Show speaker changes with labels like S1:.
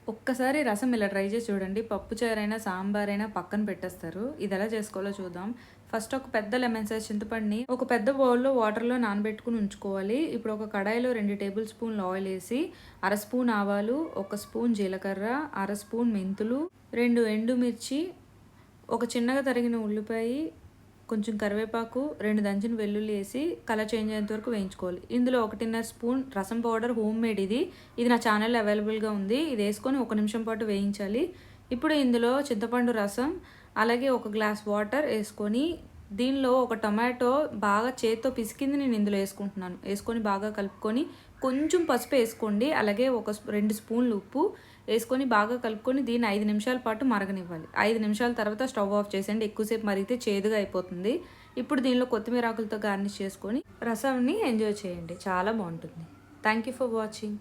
S1: ఒక్కసారి రసం ఇలా ట్రై చేసి చూడండి. పప్పుచారైనా, సాంబారైనా పక్కన పెట్టేస్తారు. ఇది ఎలా చేసుకోవాలో చూద్దాం. ఫస్ట్ ఒక పెద్ద లెమన్ సైజ్ చింతపండుని ఒక పెద్ద బౌల్‌లో వాటర్‌లో నానబెట్టుకొని ఉంచుకోవాలి. ఇప్పుడు ఒక కడాయిలో 2 టేబుల్ స్పూన్‌లు ఆయిల్ ఏసి, అర స్పూన్ ఆవాలు, ఒక స్పూన్ జీలకర్ర, అర స్పూన్ మెంతులు, 2 ఎండుమిర్చి, ఒక చిన్నగా తరిగిన ఉల్లిపాయి, కొంచెం కరివేపాకు, 2 దంచిన వెల్లుల్లి ఏసి కలర్ చేంజ్ అయ్యేంత వరకు వేయించుకోవాలి. ఇందులో 1.5 స్పూన్ రసం పౌడర్ హోమ్ మేడ్ ఇది. ఇది నా ఛానల్‌లో అవైలబుల్‌గా ఉంది. ఇది ఏసుకొని 1 నిమిషం పాటు వేయించాలి. ఇప్పుడు ఇందులో చింతపండు రసం, అలాగే ఒక గ్లాస్ వాటర్ ఏసుకొని, దీనిలో ఒక టొమాటో బాగా చేత్తో పిసికింది నేను ఇందులో ఏసుకుంటున్నాను. ఏసుకొని బాగా కలుపుకొని, కొంచెం పసుపు ఏసుకోండి. అలాగే 2 స్పూన్లు ఉప్పు ఏసుకొని బాగా కలుపుకొని దీన్ని 5 నిమిషాల పాటు మరగనివ్వాలి. 5 నిమిషాల తర్వాత స్టవ్ ఆఫ్ చేసేయండి. ఎక్కువసేపు మరిగితే చేదుగా అయిపోతుంది. ఇప్పుడు దీనిలో కొత్తిమీర ఆకులతో గార్నిష్ చేసుకొని రసంని ఎంజాయ్ చేయండి. చాలా బాగుంటుంది. Thank you for watching.